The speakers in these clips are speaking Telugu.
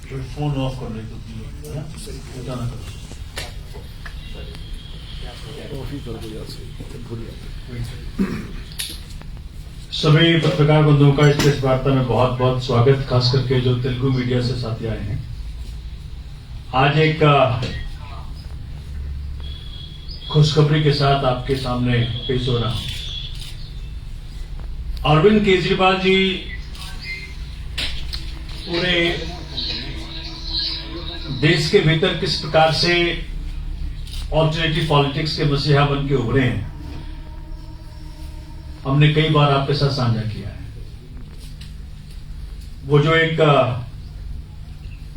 फोन ऑफ करने को बताना करो। सभी पत्रकार बंधुओं का इस प्रेस वार्ता में बहुत बहुत स्वागत, खास करके जो तेलुगु मीडिया से साथी आए हैं। आज एक खुशखबरी के साथ आपके सामने पेश हो रहा हूं। अरविंद केजरीवाल जी पूरे देश के भीतर किस प्रकार से ऑल्टरनेटिव पॉलिटिक्स के मसीहा बन के उभरे हैं, हमने कई बार आपके साथ साझा किया है। वो जो एक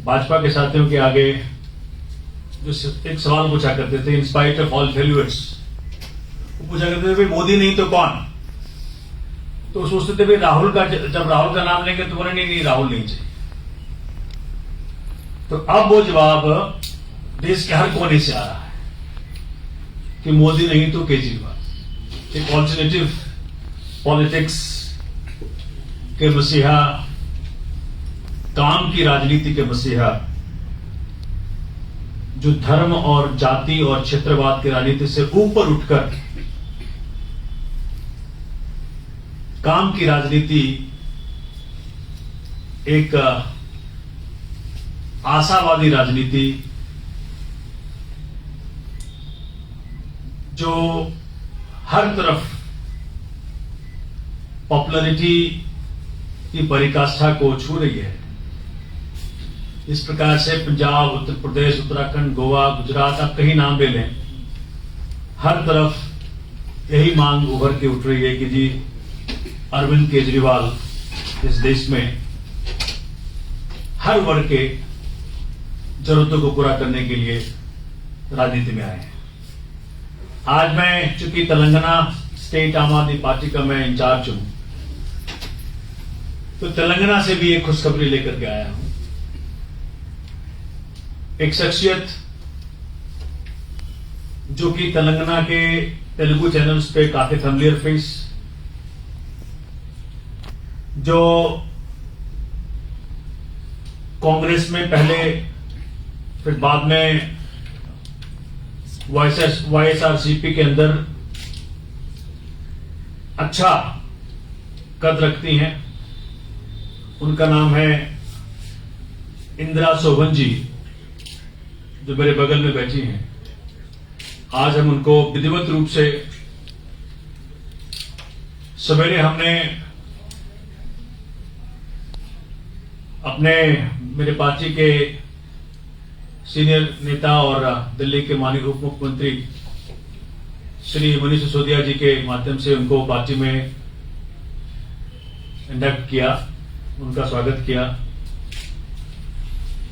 भाजपा के साथियों के आगे जो एक सवाल पूछा करते थे, in spite of all failures, वो पूछा करते थे भाई मोदी नहीं तो कौन। तो सोचते थे भाई राहुल का, जब राहुल का नाम लेंगे तो बोले नहीं राहुल नहीं चाहिए। तो अब वो जवाब देश के हर कोने से आ रहा है कि मोदी नहीं तो केजरीवाल। एक ऑल्टरनेटिव पॉलिटिक्स के मसीहा, काम की राजनीति के मसीहा, जो धर्म और जाति और क्षेत्रवाद की राजनीति से ऊपर उठकर काम की राजनीति, एक आशावादी राजनीति, जो हर तरफ पॉपुलैरिटी की पराकाष्ठा को छू रही है। इस प्रकार से पंजाब, उत्तर प्रदेश, उत्तराखंड, गोवा, गुजरात, आप कहीं नाम ले लें, हर तरफ यही मांग उभर के उठ रही है कि जी अरविंद केजरीवाल इस देश में हर वर्ग के जरूरतों को पूरा करने के लिए राजनीति में आए हैं। आज मैं, चूंकि तेलंगाना स्टेट आम आदमी पार्टी का मैं इंचार्ज हूं, तो तेलंगाना से भी एक खुशखबरी लेकर के आया हूं। एक शख्सियत जो कि तेलंगाना के तेलुगु चैनल्स पे काफी फैमिलियर फेस, जो कांग्रेस में पहले, फिर बाद में वाईएसआरसीपी के अंदर अच्छा कद रखती हैं। उनका नाम है इंदिरा सोभन जी, जो मेरे बगल में बैठी हैं। आज हम उनको विधिवत रूप से, सवेरे हमने अपने, मेरे पार्टी के सीनियर नेता और दिल्ली के माननीय उप मुख्यमंत्री श्री मनीष सिसोदिया जी के माध्यम से उनको पार्टी में इंडक्ट किया, उनका स्वागत किया।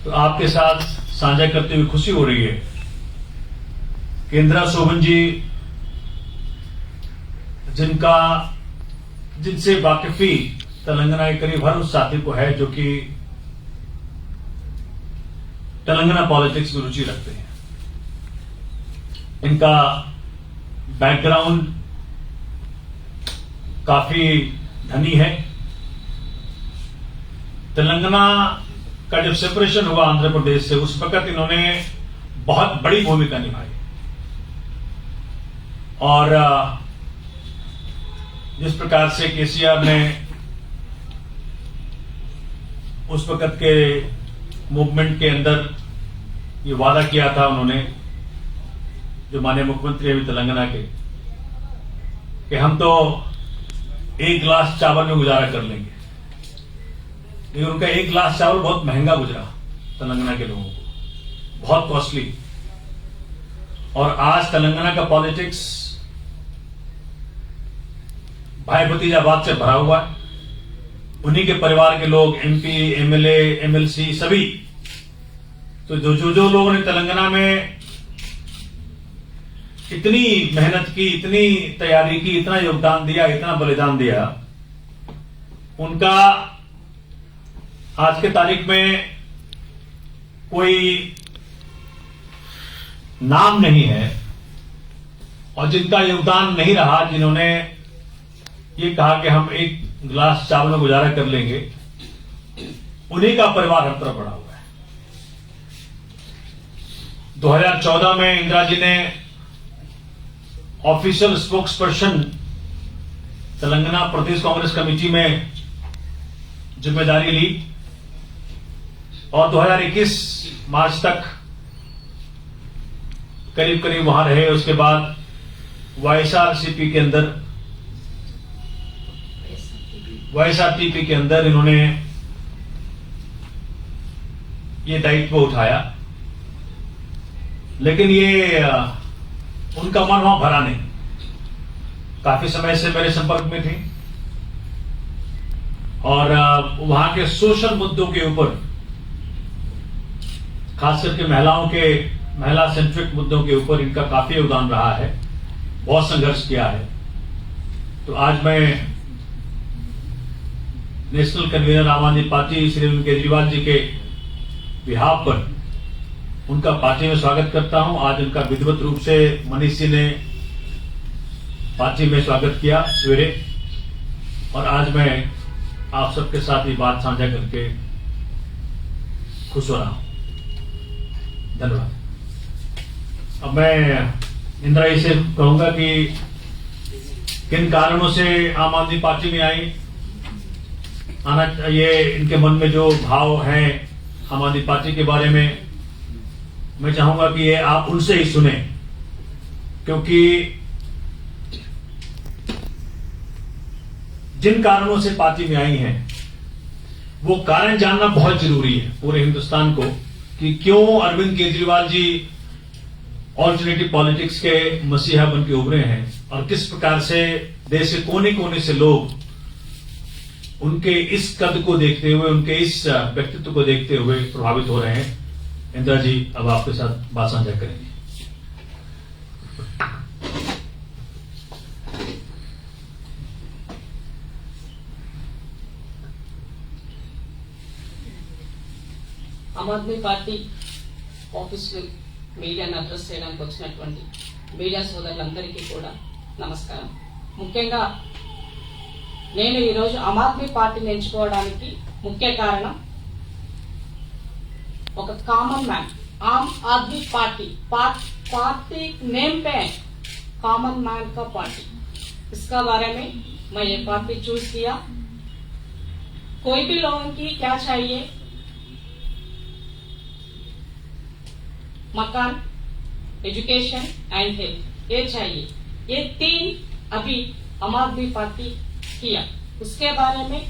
तो आपके साथ साझा करते हुए खुशी हो रही है कि इंदिरा सोभन जी, जिनसे वाकिफी तेलंगाना के करीब हर उस साथी को है जो कि तेलंगाना पॉलिटिक्स में रुचि रखते हैं। इनका बैकग्राउंड काफी धनी है। तेलंगाना का जब सेपरेशन हुआ आंध्र प्रदेश से, उस वक्त इन्होंने बहुत बड़ी भूमिका निभाई। और जिस प्रकार से केसीआर ने उस वक्त के मूवमेंट के अंदर ये वादा किया था, उन्होंने, जो माननीय मुख्यमंत्री अभी तेलंगाना के, कि हम तो एक गिलास चावल में गुजारा कर लेंगे। लेकिन उनका एक गिलास चावल बहुत महंगा गुजरा तेलंगाना के लोगों को, बहुत कॉस्टली। और आज तेलंगाना का पॉलिटिक्स भाई भतीजावाद से भरा हुआ है। उन्हीं के परिवार के लोग, एमपी, एमएलए, एमएलसी, सभी। तो जो लोगों ने तेलंगाना में इतनी मेहनत की, इतनी तैयारी की, इतना योगदान दिया, इतना बलिदान दिया, उनका आज के तारीख में कोई नाम नहीं है। और जिनका योगदान नहीं रहा, जिन्होंने ये कहा कि हम एक गिलास चावल में गुजारा कर लेंगे, उन्हीं का परिवार हर तरफ बढ़ा हुआ है। 2014 में इंदिरा जी ने ऑफिशियल स्पोक्स पर्सन तेलंगाना प्रदेश कांग्रेस कमेटी में जिम्मेदारी ली और 2021 मार्च तक करीब करीब वहां रहे। उसके बाद वाईएसआरसीपी के अंदर वाईएसआरटीपी के अंदर इन्होंने ये दायित्व उठाया, लेकिन ये उनका मन वहां भरा नहीं। काफी समय से मेरे संपर्क में थे और वहां के सोशल मुद्दों के ऊपर, खास करके महिला सेंट्रिक मुद्दों के ऊपर इनका काफी योगदान रहा है, बहुत संघर्ष किया है। तो आज मैं नेशनल कन्वीनर आम आदमी पार्टी श्री अरविंद केजरीवाल जी के बिहाफ पर उनका पार्टी में स्वागत करता हूं। आज उनका विधिवत रूप से मनीष जी ने पार्टी में स्वागत किया सवेरे, और आज मैं आप सबके साथ ये बात साझा करके खुश हो रहा हूं। धन्यवाद। अब मैं इंदिरा जी से कहूंगा कि किन कारणों से आम आदमी पार्टी में आई, ये इनके मन में जो भाव है आम आदमी पार्टी के बारे में, मैं चाहूंगा कि ये आप उनसे ही सुने, क्योंकि जिन कारणों से पार्टी में आई हैं वो कारण जानना बहुत जरूरी है पूरे हिंदुस्तान को, कि क्यों अरविंद केजरीवाल जी ऑल्टरनेटिव पॉलिटिक्स के मसीहा बन के उभरे हैं और किस प्रकार से देश के कोने कोने से लोग उनके इस कद को देखते हुए, उनके इस व्यक्तित्व को देखते हुए प्रभावित हो रहे हैं। इंदिरा जी अब आपके साथ बात साझा करेंगे। ఆమ్ ఆద్మీ పార్టీ ఆఫీసులో మీడియాను అడ్రస్ చేయడానికి వచ్చినటువంటి మీడియా సోదరులందరికీ కూడా నమస్కారం. ముఖ్యంగా నేను ఈరోజు ఆమ్ ఆద్మీ పార్టీని ఎంచుకోవడానికి ముఖ్య కారణం ఒక కామన్ मैन आम आदमी पार्टी पार्टी नेम पे है कॉमन मैन का पार्टी, इसका बारे में मैं ये पार्टी चूज किया। कोई भी लोगों की क्या चाहिए, मकान, एजुकेशन एंड हेल्थ, ये चाहिए। ये तीन अभी आम आदमी पार्टी किया। उसके बारे में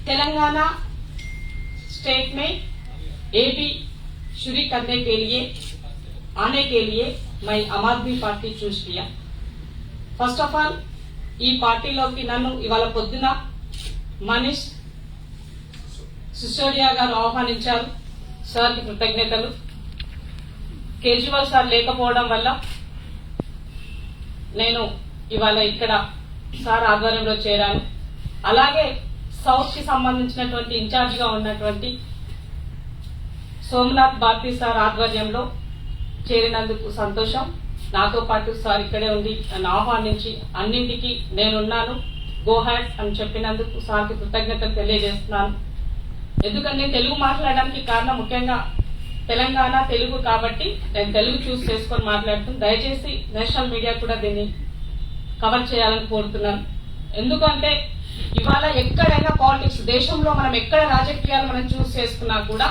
तेलंगाना स्टेट में ये भी शुरू करने के लिए, आने के लिए मैं आम आदमी पार्टी चूज किया। फर्स्ट ऑफ ऑल ఈ పార్టీలోకి నన్ను ఇవాళ పొద్దున మనీష్ సిసోడియా గారు ఆహ్వానించారు. సార్కి కృతజ్ఞతలు. కేజ్రీవాల్ సార్ లేకపోవడం వల్ల నేను ఇవాళ ఇక్కడ సార్ ఆధ్వర్యంలో చేరాను. అలాగే సౌత్ కి సంబంధించినటువంటి ఇన్ఛార్జ్ గా ఉన్నటువంటి సోమనాథ్ భారతి సార్ ఆధ్వర్యంలో చేరినందుకు సంతోషం. నాతో పాటు సార్ ఇక్కడే ఉండి నన్ను ఆహ్వానించి అన్నింటికి నేనున్నాను, గో హ్యాడ్ అని చెప్పినందుకు సార్కి కృతజ్ఞతలు తెలియజేస్తున్నాను. ఎందుకంటే తెలుగు మాట్లాడడానికి కారణం ముఖ్యంగా తెలంగాణ తెలుగు కాబట్టి నేను తెలుగు చూస్ చేసుకొని మాట్లాడుతున్నాను. దయచేసి నేషనల్ మీడియా కూడా దీన్ని కవర్ చేయాలని కోరుతున్నాను. ఎందుకంటే ఇవాళ ఎక్కడైనా పాలిటిక్స్, దేశంలో మనం ఎక్కడ రాజకీయాలు మనం చూస్ చేసుకున్నా కూడా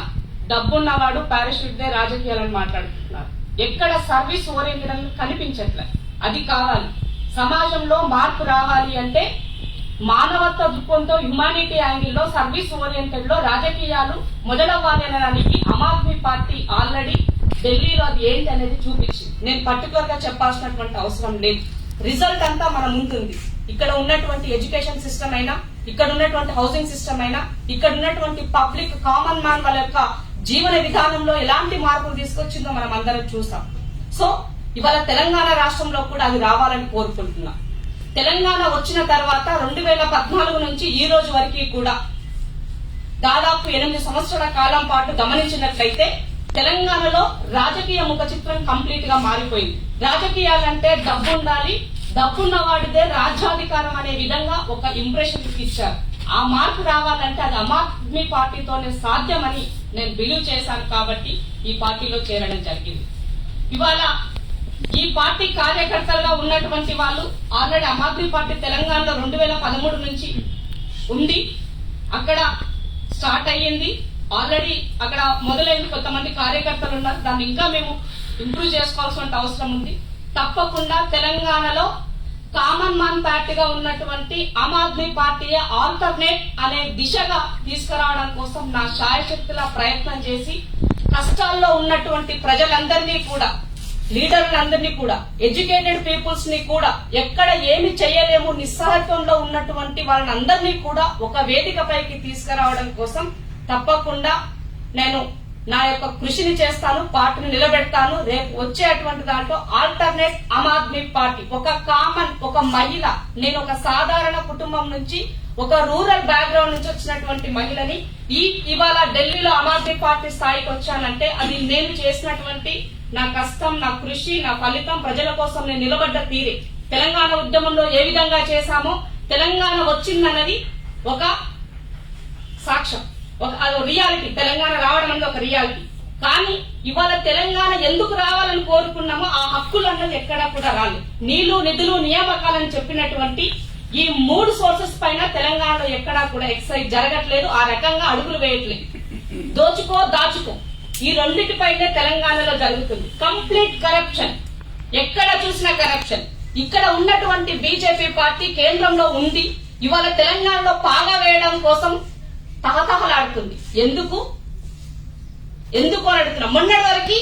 డబ్బున్నవాడు పారాషూట్ దే రాజకీయాలను మాట్లాడుతున్నారు. ఎక్కడ సర్వీస్ ఓరియంటెడ్ కనిపించట్లేదు. అది కావాలి. సమాజంలో మార్పు రావాలి అంటే మానవత్వ దృక్పథంతో, హ్యుమానిటీ యాంగిల్లో, సర్వీస్ ఓరియంటెడ్ లో రాజకీయాలు మొదలవ్వాలి అనడానికి ఆమ్ ఆద్మీ పార్టీ ఆల్రెడీ ఢిల్లీలో అది ఏంటి అనేది చూపించింది. నేను పర్టికులర్ గా చెప్పాల్సినటువంటి అవసరం లేదు. రిజల్ట్ అంతా మన ముందుంది. ఇక్కడ ఉన్నటువంటి ఎడ్యుకేషన్ సిస్టమ్ అయినా, ఇక్కడ ఉన్నటువంటి హౌసింగ్ సిస్టమ్ అయినా, ఇక్కడ ఉన్నటువంటి పబ్లిక్ కామన్ మ్యాన్ వాళ్ళ యొక్క జీవన విధానంలో ఎలాంటి మార్పులు తీసుకొచ్చిందో మనం అందరం చూసాం. సో ఇవాళ తెలంగాణ రాష్ట్రంలో కూడా అది రావాలని కోరుకుంటున్నా. తెలంగాణ వచ్చిన తర్వాత 2014 నుంచి ఈ రోజు వరకు కూడా దాదాపు 8 సంవత్సరాల కాలం పాటు గమనించినట్లయితే తెలంగాణలో రాజకీయ ముఖ చిత్రం కంప్లీట్ గా మారిపోయింది. రాజకీయాలంటే డబ్బు ఉండాలి, డబ్బున్న వాడిదే రాజ్యాధికారం అనే విధంగా ఒక ఇంప్రెషన్ ఇచ్చారు. ఆ మార్పు రావాలంటే అది ఆమ్ ఆద్మీ పార్టీతోనే సాధ్యమని నేను బిలీవ్ చేశాను. కాబట్టి ఈ పార్టీలో చేరడం జరిగింది. ఇవాళ ఈ పార్టీ కార్యకర్తలుగా ఉన్నటువంటి వాళ్ళు ఆల్రెడీ ఆమ్ ఆద్మీ పార్టీ తెలంగాణలో 2013 నుంచి ఉంది. అక్కడ స్టార్ట్ అయ్యింది, ఆల్రెడీ అక్కడ మొదలైంది. కొంతమంది కార్యకర్తలు ఉన్నారు, దాన్ని ఇంకా మేము ఇంప్రూవ్ చేసుకోవాల్సిన అవసరం ఉంది. తప్పకుండా తెలంగాణలో కామన్ మ్యాన్ పార్టీగా ఉన్నటువంటి ఆమ్ ఆద్మీ పార్టీ ఆల్టర్నేట్ అనే దిశగా తీసుకురావడం కోసం నా శాయశక్తుల ప్రయత్నం చేసి కష్టాల్లో ఉన్నటువంటి ప్రజలందరినీ కూడా, లీడర్లందరినీ కూడా, ఎడ్యుకేటెడ్ పీపుల్స్ ని కూడా, ఎక్కడ ఏమి చేయలేము నిస్సహాయంలో ఉన్నటువంటి వాళ్ళందరినీ కూడా ఒక వేదికపైకి తీసుకురావడం కోసం తప్పకుండా నేను నా యొక్క కృషిని చేస్తాను, పార్టీని నిలబెడతాను. రేపు వచ్చేటువంటి దాంట్లో ఆల్టర్నేట్ ఆమ్ ఆద్మీ పార్టీ, ఒక మహిళ, నేను ఒక సాధారణ కుటుంబం నుంచి, ఒక రూరల్ బ్యాక్గ్రౌండ్ నుంచి వచ్చినటువంటి మహిళని ఇవాళ ఢిల్లీలో ఆమ్ ఆద్మీ పార్టీ స్థాయికి వచ్చానంటే అది నేను చేసినటువంటి నా కష్టం, నా కృషి, నా ఫలితం. ప్రజల కోసం నేను నిలబడ్డ తీరే. తెలంగాణ ఉద్యమంలో ఏ విధంగా చేశామో తెలంగాణ వచ్చిందన్నది ఒక సాక్ష్యం, అది రియాలిటీ. తెలంగాణ రావడం అనేది ఒక రియాలిటీ. కానీ ఇవాళ తెలంగాణ ఎందుకు రావాలని కోరుకున్నామో ఆ హక్కులు అన్నది ఎక్కడా కూడా రాలేదు. నీళ్లు, నిధులు, నియామకాలని చెప్పినటువంటి ఈ 3 సోర్సెస్ పైన తెలంగాణలో ఎక్కడా కూడా ఎక్సైజ్ జరగట్లేదు, ఆ రకంగా అడుగులు వేయట్లేదు. దోచుకో దాచుకో ఈ రెండింటిపైనే తెలంగాణలో జరుగుతుంది. కంప్లీట్ కరప్షన్, ఎక్కడ చూసినా కరప్షన్. ఇక్కడ ఉన్నటువంటి బీజేపీ పార్టీ కేంద్రంలో ఉంది, ఇవాళ తెలంగాణలో పాగా వేయడం కోసం తహతహలాడుతుంది. ఎందుకు అని అడుగుతున్నాం. మొన్నటి వరకు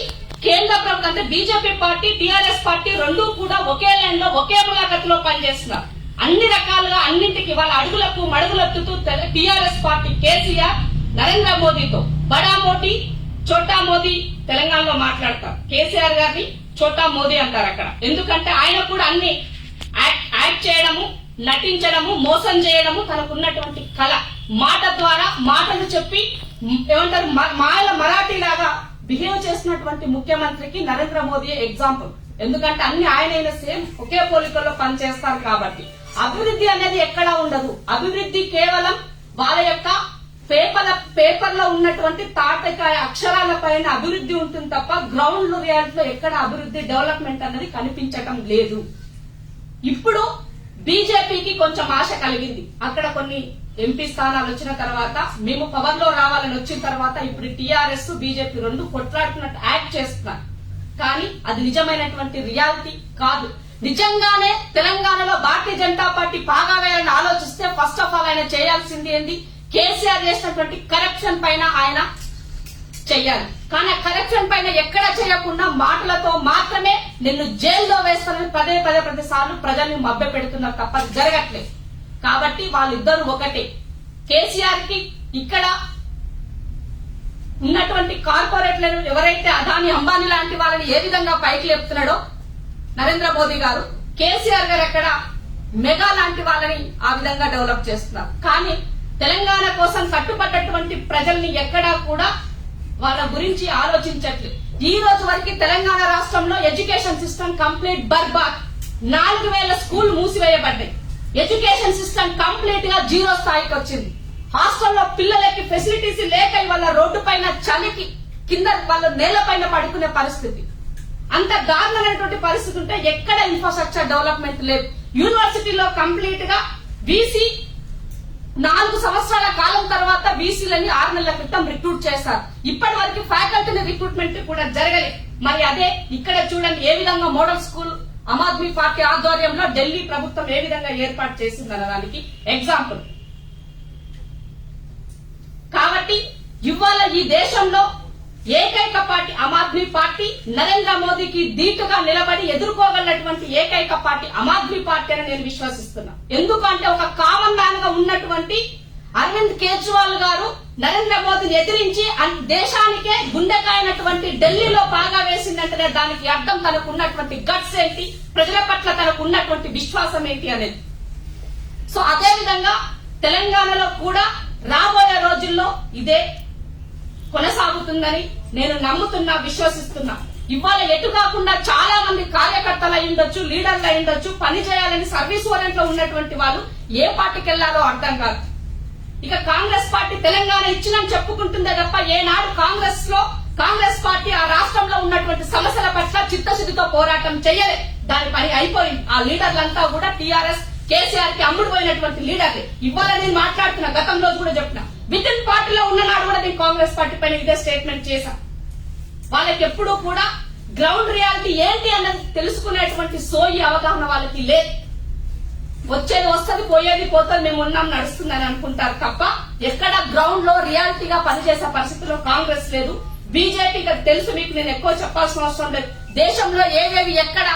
కేంద్ర ప్రభుత్వం అంటే బీజేపీ పార్టీ, టీఆర్ఎస్ పార్టీ రెండూ కూడా ఒకే లైన్ లో, ఒకే ములాఖతులో పనిచేస్తున్నారు. అన్ని రకాలుగా అన్నింటికి వాళ్ళ అడుగులకు మడుగులెత్తుతూ టీఆర్ఎస్ పార్టీ కేసీఆర్ నరేంద్ర మోదీతో బడా మోదీ, చోటా మోదీ తెలంగాణలో మాట్లాడతారు. కేసీఆర్ గారిని చోటా మోదీ అంటారు అక్కడ. ఎందుకంటే ఆయన కూడా అన్ని యాక్ట్ చేయడము, నటించడము, మోసం చేయడము తనకున్నటువంటి కళ. మాట ద్వారా మాటలు చెప్పి ఏమంటారు మాయల మరాఠీ లాగా బిహేవ్ చేసినటువంటి ముఖ్యమంత్రికి నరేంద్ర మోదీ ఎగ్జాంపుల్. ఎందుకంటే అన్ని ఆయన సేమ్ ఒకే పోలికల్లో పనిచేస్తారు కాబట్టి. అభివృద్ధి అనేది ఎక్కడా ఉండదు. అభివృద్ధి కేవలం వాళ్ళ యొక్క పేపర్ లో ఉన్నటువంటి తాటకాయ అక్షరాల పైన అభివృద్ధి ఉంటుంది తప్ప గ్రౌండ్ రియాలిటీలో ఎక్కడ అభివృద్ధి, డెవలప్మెంట్ అనేది కనిపించడం లేదు. ఇప్పుడు బీజేపీకి కొంచెం ఆశ కలిగింది. అక్కడ కొన్ని ఎంపీ స్థానాలు వచ్చిన తర్వాత, మేము పవర్ లో రావాలని వచ్చిన తర్వాత ఇప్పుడు టీఆర్ఎస్, బీజేపీ రెండు కొట్లాడుతున్నట్టు యాక్ట్ చేస్తున్నారు. కానీ అది నిజమైనటువంటి రియాలిటీ కాదు. నిజంగానే తెలంగాణలో భారతీయ జనతా పార్టీ పాగా వేయాలని ఆలోచిస్తే ఫస్ట్ ఆఫ్ ఆల్ ఆయన చేయాల్సింది ఏంది, కేసీఆర్ చేసినటువంటి కరప్షన్ పైన ఆయన చెయ్యాలి. కానీ ఆ కరప్షన్ పైన ఎక్కడ చేయకుండా మాటలతో మాత్రమే నిన్ను జైల్లో వేస్తానని పదే సార్లు ప్రజల్ని మభ్య పెడుతున్నారు తప్ప జరగట్లేదు. కాబట్టి వాళ్ళిద్దరూ ఒకటే. కేసీఆర్ కి ఇక్కడ ఉన్నటువంటి కార్పొరేట్లను ఎవరైతే అదాని, అంబానీ లాంటి వాళ్ళని ఏ విధంగా పైకి లేపుతున్నాడో నరేంద్ర మోదీ గారు, కేసీఆర్ గారు అక్కడ మెగా లాంటి వాళ్ళని ఆ విధంగా డెవలప్ చేస్తున్నారు. కానీ తెలంగాణ కోసం కట్టుబడ్డటువంటి ప్రజల్ని ఎక్కడా కూడా వాళ్ళ గురించి ఆలోచించట్లేదు. ఈ రోజు వరకు తెలంగాణ రాష్ట్రంలో ఎడ్యుకేషన్ సిస్టమ్ కంప్లీట్ బర్బాద్. 4000 స్కూల్ మూసివేయబడ్డాయి. ఎడ్యుకేషన్ సిస్టమ్ కంప్లీట్ గా జీరో స్థాయికి వచ్చింది. హాస్టల్లో పిల్లలకి ఫెసిలిటీస్ లేక వాళ్ళ రోడ్డు పైన చలికి కింద వాళ్ళ నేల పైన పడుకునే పరిస్థితి. అంత దారుణమైనటువంటి పరిస్థితి ఉంటే ఎక్కడ ఇన్ఫ్రాస్ట్రక్చర్ డెవలప్మెంట్ లేదు. యూనివర్సిటీలో కంప్లీట్ గా బీసీ 4 సంవత్సరాల కాలం తర్వాత బీసీలని 6 నెలల క్రితం రిక్రూట్ చేశారు. ఇప్పటి వరకు ఫ్యాకల్టీని రిక్రూట్మెంట్ కూడా జరగలేదు. మరి అదే ఇక్కడ చూడండి ఏ విధంగా model school Aam Aadmi party ఆధ్వర్యంలో ఢిల్లీ ప్రభుత్వం ఏ విధంగా ఏర్పాటు చేసిందన్న దానికి ఎగ్జాంపుల్. కాబట్టి ఇవాళ ఈ దేశంలో ఏకైక పార్టీ ఆమ్ ఆద్మీ పార్టీ, నరేంద్ర మోదీకి ధీటుగా నిలబడి ఎదుర్కోగలటువంటి ఏకైక పార్టీ ఆమ్ ఆద్మీ పార్టీ అని నేను విశ్వసిస్తున్నా. ఎందుకంటే ఒక కామన్ మ్యాన్ గా ఉన్నటువంటి అరవింద్ కేజ్రీవాల్ గారు నరేంద్ర మోదీని ఎదిరించి దేశానికే గుండెకాయనటువంటి ఢిల్లీలో బాగా వేసిందంటే దానికి అర్థం తనకు ఉన్నటువంటి గట్స్ ఏంటి, ప్రజల పట్ల తనకు ఉన్నటువంటి విశ్వాసం ఏంటి అనేది. సో అదే విధంగా తెలంగాణలో కూడా రాబోయే రోజుల్లో ఇదే కొనసాగుతుందని నేను నమ్ముతున్నా, విశ్వసిస్తున్నా. ఇవాళ ఎటు కాకుండా చాలా మంది కార్యకర్తలు అయ్యుండొచ్చు, లీడర్లు అయ్యుండొచ్చు, పని చేయాలని సర్వీస్ ఓరియంట్ లో ఉన్నటువంటి వాళ్ళు ఏ పార్టీకి వెళ్లాలో అర్థం కాదు. ఇక కాంగ్రెస్ పార్టీ తెలంగాణ ఇచ్చినని చెప్పుకుంటుందే తప్ప ఏనాడు కాంగ్రెస్ లో కాంగ్రెస్ పార్టీ ఆ రాష్ట్రంలో ఉన్నటువంటి సమస్యల పట్ల చిత్తశుద్ధితో పోరాటం చేయలే. దాని పని అయిపోయింది. ఆ లీడర్లంతా కూడా టీఆర్ఎస్ కేసీఆర్ కి అమ్ముడు పోయినటువంటి లీడర్లే. ఇవాళ నేను మాట్లాడుతున్నా, గతంలో కూడా చెప్పిన, విత్ ఇన్ పార్టీలో ఉన్ననాడు కూడా నేను కాంగ్రెస్ పార్టీ పైన ఇదే స్టేట్మెంట్ చేశా. వాళ్ళకి ఎప్పుడూ కూడా గ్రౌండ్ రియాలిటీ ఏంటి అన్నది తెలుసుకునేటువంటి సోయి అవగాహన వాళ్ళకి లేదు. వచ్చేది వస్తుంది, పోయేది పోతుంది, మేము ఉన్నాం నడుస్తుందని అనుకుంటారు తప్ప ఎక్కడ గ్రౌండ్ లో రియాలిటీగా పనిచేసే పరిస్థితిలో కాంగ్రెస్ లేదు. బీజేపీకి తెలుసు, మీకు నేను ఎక్కువ చెప్పాల్సిన అవసరం లేదు. దేశంలో ఏవేవి ఎక్కడ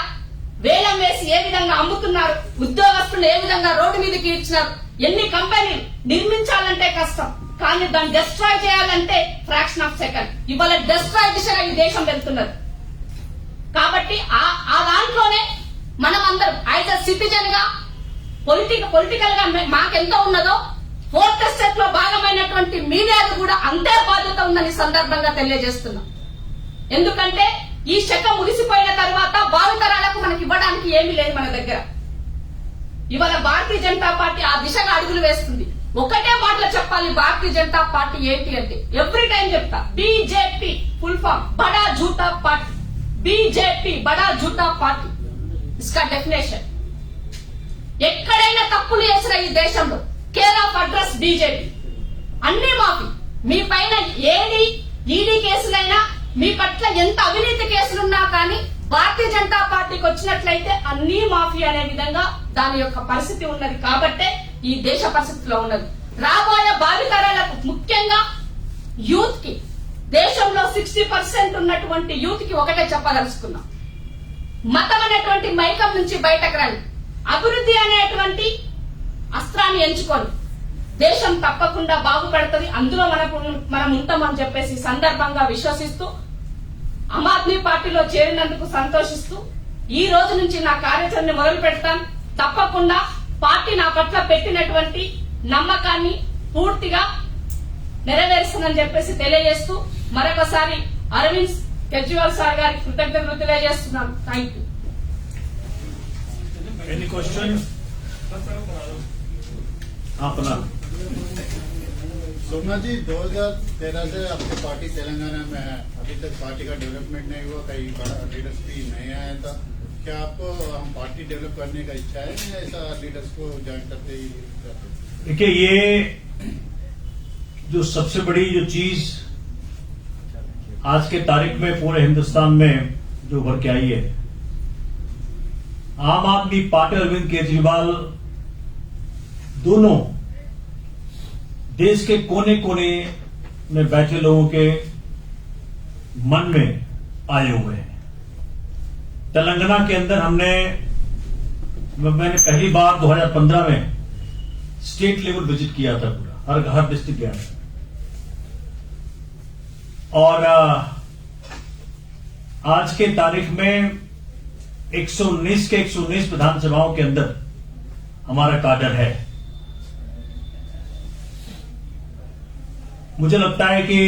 వేలం వేసి ఏ విధంగా అమ్ముతున్నారు, ఉద్యోగస్తులు ఏ విధంగా రోడ్డు మీదకి ఇచ్చినారు, ఎన్ని కంపెనీలు నిర్మించాలంటే కష్టం, కానీ దాన్ని డిస్ట్రాయ్ చేయాలంటే ఫ్రాక్షన్ ఆఫ్ సెకండ్. ఇవాళ డిస్ట్రాయ్ దిశగా ఈ దేశం వెళ్తున్నది. కాబట్టి ఆ దాంట్లోనే మనం అందరం యాజ్ అ సిటిజన్ గా పొలిటికల్ గా మాకెంతో ఉన్నదో ఫోర్త్ ఎస్టేట్ లో భాగమైనటువంటి మీడియాకు కూడా అంతే బాధ్యత ఉందని సందర్భంగా తెలియజేస్తున్నాం. ఎందుకంటే ఈ శకం ముగిసిపోయిన తర్వాత భావితరాలకు మనకి ఇవ్వడానికి ఏమీ లేదు మన దగ్గర. ఇవాళ భారతీయ జనతా పార్టీ ఆ దిశగా అడుగులు వేస్తుంది. ఒకటే మాటలో చెప్పాలి, భారతీయ జనతా పార్టీ ఏంటి అంటే ఎవ్రీ టైం చెప్తా, బీజేపీ ఫుల్ ఫామ్ బడా జూటా పార్టీ. బీజేపీ బడా జూటా పార్టీ, ఇస్కా డెఫినేషన్. ఎక్కడైనా తప్పులు చేసిన ఈ దేశంలో కేర్ ఆఫ్ అడ్రస్ బీజేపీ. అన్ని మాఫీ. మీ పైన ఏది ఈడీ కేసులైనా, మీ పట్ల ఎంత అవినీతి కేసులున్నా కానీ భారతీయ జనతా పార్టీకి వచ్చినట్లయితే అన్ని మాఫీ అనే విధంగా దాని యొక్క పరిస్థితి ఉన్నది. కాబట్టే ఈ దేశ పరిస్థితిలో ఉన్నది. రాబోయే భావితరాలకు, ముఖ్యంగా యూత్ కి, దేశంలో 60% ఉన్నటువంటి యూత్ కి ఒకటే చెప్పదలుచుకున్నాం, మతం అనేటువంటి మైకం నుంచి బయటకు రండి. అభివృద్ధి అనేటువంటి అస్త్రాన్ని ఎంచుకొని దేశం తప్పకుండా బాగుపడుతుంది. అందులో మనం ఉంటామని చెప్పేసి సందర్భంగా విశ్వసిస్తూ ఆమ్ ఆద్మీ పార్టీలో చేరినందుకు సంతోషిస్తూ ఈ రోజు నుంచి నా కార్యాచరణ మొదలు పెడతాను. తప్పకుండా పార్టీ నా పట్ల పెట్టినటువంటి నమ్మకాన్ని పూర్తిగా నెరవేరుస్తుందని చెప్పేసి తెలియజేస్తూ మరొకసారి అరవింద్ కేజ్రీవాల్ సార్ గారికి కృతజ్ఞతలు తెలియజేస్తున్నాను. Thank you. Any question? अपना सोमनाथ जी, 2013 से आपकी पार्टी तेलंगाना में है, अभी तक पार्टी का डेवलपमेंट नहीं हुआ, कई बड़ा लीडर्स भी नहीं आया था। क्या आपको हम पार्टी डेवलप करने का इच्छा है या ऐसा लीडर्स को ज्वाइन करते ही रहते? देखिए, ये जो सबसे बड़ी जो चीज आज के तारीख में पूरे हिंदुस्तान में जो उभर के आई है, आम आदमी पार्टी अरविंद केजरीवाल दोनों देश के कोने कोने में बैठे लोगों के मन में आए हुए हैं। तेलंगाना के अंदर मैंने पहली बार 2015 में स्टेट लेवल विजिट किया था, पूरा हर डिस्ट्रिक्ट गया था। और आज के तारीख में 119 के 119 विधानसभाओं के अंदर हमारा काडर है। मुझे लगता है कि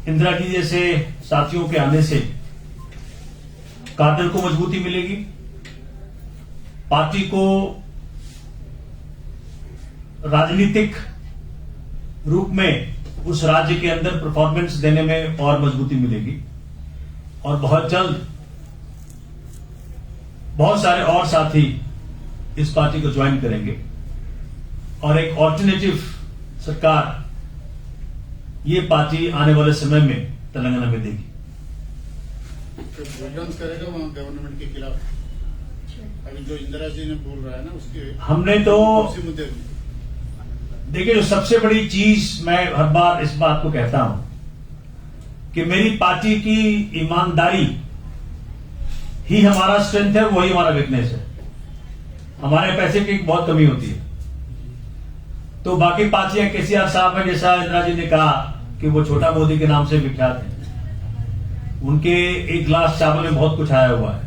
इंदिरा जी जैसे साथियों के आने से काडर को मजबूती मिलेगी, पार्टी को राजनीतिक रूप में उस राज्य के अंदर परफॉर्मेंस देने में और मजबूती मिलेगी, और बहुत जल्द बहुत सारे और साथी इस पार्टी को ज्वाइन करेंगे और एक ऑल्टरनेटिव सरकार ये पार्टी आने वाले समय में तेलंगाना में देगी। विजिलेंस करेगा वहाँ गवर्नमेंट के खिलाफ, अभी जो इंदिरा जी ने बोल रहा है ना, उसके हमने तो उसी मुद्दे में देखिए, जो सबसे बड़ी चीज मैं हर बार इस बात को कहता हूं कि मेरी पार्टी की ईमानदारी ही हमारा स्ट्रेंथ है, वही हमारा वीकनेस है। हमारे पैसे की बहुत कमी होती है, तो बाकी पार्टियां केसीआर साहब है, जैसा इंदिरा जी ने कहा कि वो छोटा मोदी के नाम से विख्यात है, उनके एक गिलास चावल में बहुत कुछ आया हुआ है,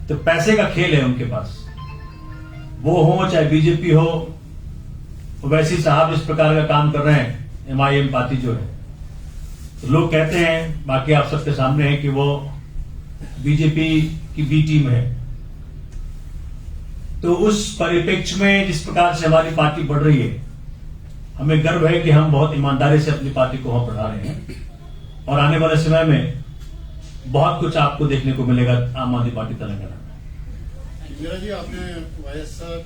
तो पैसे का खेल है उनके पास। वो हो चाहे बीजेपी हो, वैसी साहब इस प्रकार का काम कर रहे हैं, MIM पार्टी जो है, तो लोग कहते हैं, बाकी आप सबके सामने है कि वो बीजेपी की बी टीम है। तो उस परिप्रेक्ष्य में जिस प्रकार से हमारी पार्टी बढ़ रही है, हमें गर्व है कि हम बहुत ईमानदारी से अपनी पार्टी को वहां बढ़ा रहे हैं और आने वाले समय में बहुत कुछ आपको देखने को मिलेगा आम आदमी पार्टी तेलंगाना में। मीरा जी, आपने वाईएसआर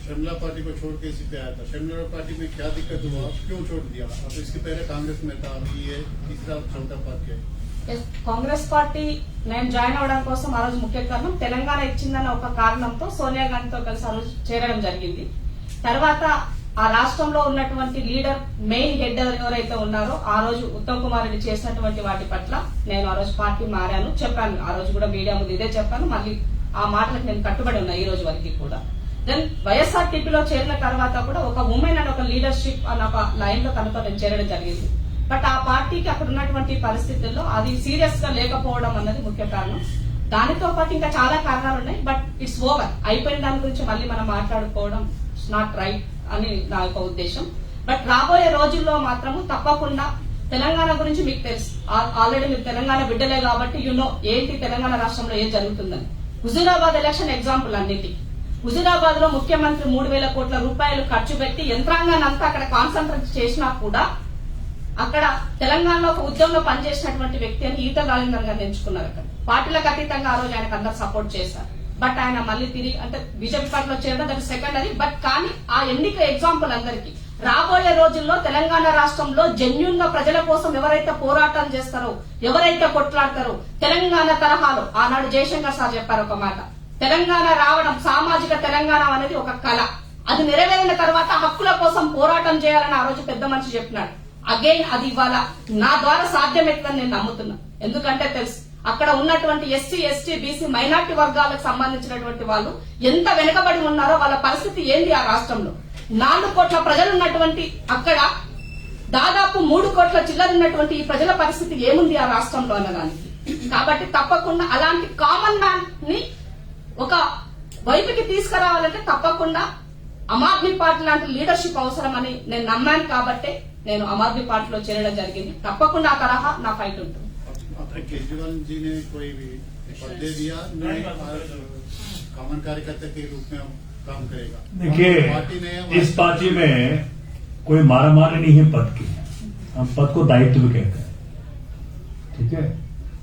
शिमला पार्टी को छोड़ के इसी पे आया था। शिमला पार्टी में क्या दिक्कत हुआ, क्यों छोड़ दिया? अब इसके पहले कांग्रेस में था, अभी ये तीसरा चौथा पार्टी है। కాంగ్రెస్ పార్టీ నేను జాయిన్ అవడం కోసం ఆ రోజు ముఖ్య కారణం తెలంగాణ ఇచ్చిందన్న ఒక కారణంతో సోనియా గాంధీతో కలిసి ఆ రోజు చేరడం జరిగింది. తర్వాత ఆ రాష్ట్రంలో ఉన్నటువంటి లీడర్ మెయిన్ హెడ్ ఎవరైతే ఉన్నారో ఆ రోజు ఉత్తమ్ కుమార్ రెడ్డి చేసినటువంటి వాటి పట్ల నేను ఆ రోజు పార్టీ మారాను, చెప్పాను. ఆ రోజు కూడా మీడియా ముందు ఇదే చెప్పాను. మళ్ళీ ఆ మాటలకు నేను కట్టుబడి ఉన్నా ఈ రోజు వరకు కూడా. దెన్ వైఎస్ఆర్టీపీలో చేరిన తర్వాత కూడా ఒక ఉమెన్ అండ్ ఒక లీడర్షిప్ అన్న ఒక లైన్ లో తనతో నేను చేరడం జరిగింది. బట్ ఆ పార్టీకి అక్కడ ఉన్నటువంటి పరిస్థితుల్లో అది సీరియస్ గా లేకపోవడం అన్నది ముఖ్య కారణం. దానితో పాటు ఇంకా చాలా కారణాలు ఉన్నాయి. బట్ ఇట్స్ ఓవర్, అయిపోయిన దాని గురించి మళ్ళీ మనం మాట్లాడుకోవడం ఇట్స్ నాట్ రైట్ అని నా యొక్క ఉద్దేశం. బట్ రాబోయే రోజుల్లో మాత్రము తప్పకుండా తెలంగాణ గురించి మీకు తెలుసు, ఆల్రెడీ మీరు తెలంగాణ బిడ్డలే కాబట్టి ఏంటి తెలంగాణ రాష్ట్రంలో ఏం జరుగుతుందని. హుజూరాబాద్ ఎలక్షన్ ఎగ్జాంపుల్ అన్నిటి. హుజూరాబాద్ లో ముఖ్యమంత్రి 3,000 కోట్ల రూపాయలు ఖర్చు పెట్టి యంత్రాంగాన్ని అంతా అక్కడ కాన్సన్ట్రేట్ చేసినా కూడా అక్కడ తెలంగాణలో ఒక ఉద్యమంలో పనిచేసినటువంటి వ్యక్తి అని ఈటల రాజేందర్ గారిని ఎంచుకున్నారు. అక్కడ పార్టీలకు అతీతంగా ఆ రోజు ఆయనకు అందరు సపోర్ట్ చేశారు. బట్ ఆయన మళ్ళీ తిరిగి అంటే బీజేపీ పార్టీలో చేరడం దట్ సెకండరీ. బట్ కానీ ఆ ఎన్నిక ఎగ్జాంపుల్ అందరికీ. రాబోయే రోజుల్లో తెలంగాణ రాష్ట్రంలో జెన్యూన్ గా ప్రజల కోసం ఎవరైతే పోరాటం చేస్తారో, ఎవరైతే కొట్లాడతారో, తెలంగాణ తరహాలో ఆనాడు జయశంకర్ సార్ చెప్పారు ఒక మాట, తెలంగాణ రావడం సామాజిక తెలంగాణ అనేది ఒక కళ. అది నెరవేరిన తర్వాత హక్కుల కోసం పోరాటం చేయాలని ఆ రోజు పెద్ద మనిషి చెప్పినాడు. అగైన్ అది ఇవాళ నా ద్వారా సాధ్యమవుతుందని నేను నమ్ముతున్నా. ఎందుకంటే తెలుసు అక్కడ ఉన్నటువంటి ఎస్సీ, ఎస్టీ, బీసీ, మైనార్టీ వర్గాలకు సంబంధించినటువంటి వాళ్ళు ఎంత వెనుకబడి ఉన్నారో, వాళ్ళ పరిస్థితి ఏంది ఆ రాష్ట్రంలో. 4 కోట్ల ప్రజలు ఉన్నటువంటి అక్కడ దాదాపు 3 కోట్ల చిల్లరున్నటువంటి ఈ ప్రజల పరిస్థితి ఏముంది ఆ రాష్ట్రంలో అన్నదానికి. కాబట్టి తప్పకుండా అలాంటి కామన్ మ్యాన్ ని ఒక వైపుకి తీసుకురావాలంటే తప్పకుండా ఆమ్ ఆద్మీ పార్టీ లాంటి లీడర్షిప్ అవసరమని నేను నమ్మాను. కాబట్టి నేను ఆమ్ ఆద్మీ పార్టీలో చేరడం జరిగింది. తప్పకుండా ఆ తరహా నా ఫైట్ ఉంటుంది. केजरीवाल जी ने कोई भी पद दे दिया, कॉमन कार्यकर्ता के रूप में काम करेगा। देखिए, इस पार्टी में कोई मारामारी नहीं है पद की, हम पद को दायित्व भी कहते हैं। ठीक है,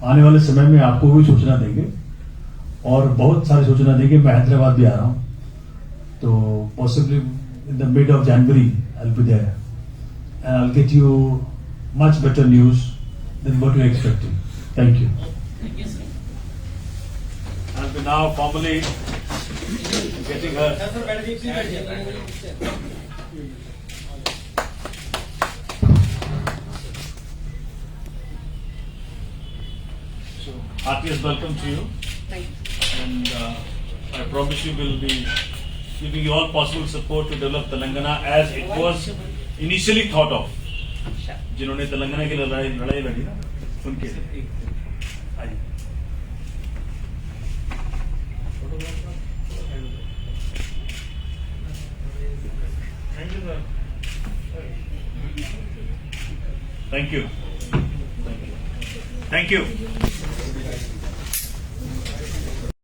आने वाले समय में आपको भी सूचना देंगे और बहुत सारी सूचना देंगे। मैं हैदराबाद भी आ रहा हूँ, तो possibly in the mid of January I will be there and I'll get you much better news than what you're expecting. Thank you. Thank you, sir. I'll be now formally getting her. So, heartiest welcome to you. Thank you. And I promise you will be giving you all possible support to develop Telangana as it was initially thought of. जिन्होंने तेलंगाना की लड़ाई लड़ी ना, उनके लिए आइए। Thank you. Thank you.